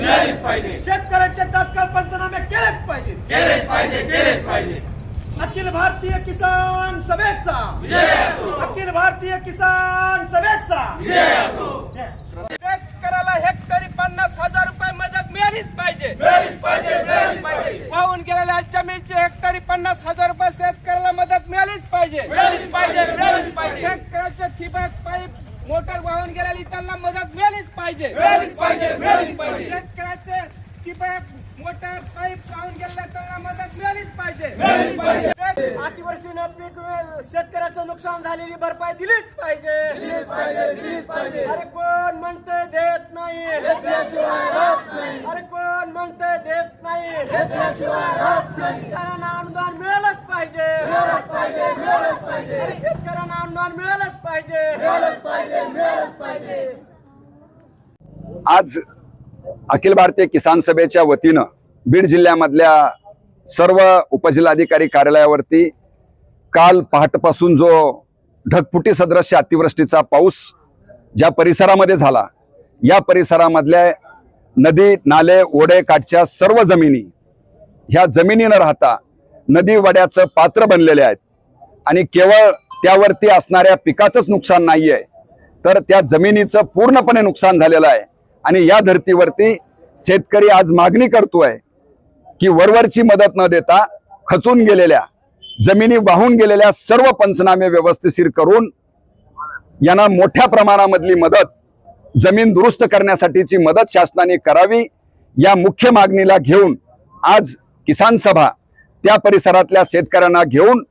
मिळालीच पाहिजे. शेतकऱ्यांचे तात्काळ पंचनामे केलेच पाहिजे. अखिल भारतीय किसान सभेचा विजय असो. अखिल भारतीय किसान सभेचा विजय असो. शेतकऱ्याला हेक्टरी 50,000 रुपये मदत मिळालीच पाहिजे. वाहून गेलेल्या जमिनीची हेक्टरी 50,000 रुपये शेतकऱ्याला मदत मिळालीच पाहिजे. शेतकऱ्याचे ठिबक पाईप मोटर वाहून गेलेली त्यांना मदत मिळालीच पाहिजे. शेतकऱ्याचे ठिबक मोटर पाईप वाहून गेलेल्या त्यांना मदत मिळालीच पाहिजे. अतिवृष्टीनं पीक शेतकऱ्याचं नुकसान झालेली भरपाई दिलीच पाहिजे. अरे कोण म्हणते देत नाही, अरे कोण म्हणते देत नाही, शेतकऱ्यांना अनुदान मिळालंच पाहिजे. शेतकऱ्यांना अनुदान मिळालंच पाहिजे. आज अखिल भारतीय किसान सभेच्या वतीनं बीड जिल्ह्यामधल्या सर्व उपजिल्हाधिकारी कार्यालयावरती काल पहाटपासून जो ढगफुटी सदृश्य अतिवृष्टीचा पाऊस ज्या परिसरामध्ये झाला, या परिसरामधल्या नदी नाले ओढे काठच्या सर्व जमिनी ह्या जमिनी न राहता नदी वड्याचं पात्र बनलेले आहेत. आणि केवळ त्यावरती असणाऱ्या पिकाचंच नुकसान नाही आहे, तर त्या जमिनीचं पूर्णपणे नुकसान झालेलं आहे. आणि या धर्तीवरती शेतकरी आज मागणी करतोय की वरवरची मदत न देता खचून गेलेल्या जमिनी वाहून गेलेल्या सर्व पंचनामे व्यवस्थित करून यांना मोठ्या प्रमाणामधली मदत, जमीन दुरुस्त करण्यासाठीची मदत शासनाने करावी, या मुख्य मागणीला घेऊन आज किसान सभा त्या परिसरातल्या शेतकऱ्यांना घेऊन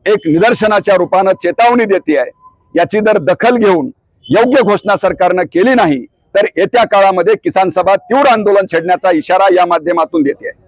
एक निदर्शनाच्या रूपानं चेतावणी देते आहे. याची जर दखल घेऊन योग्य घोषणा सरकारनं केली नाही तर येत्या काळामध्ये किसान सभा तीव्र आंदोलन छेडण्याचा इशारा या माध्यमातून देते आहे.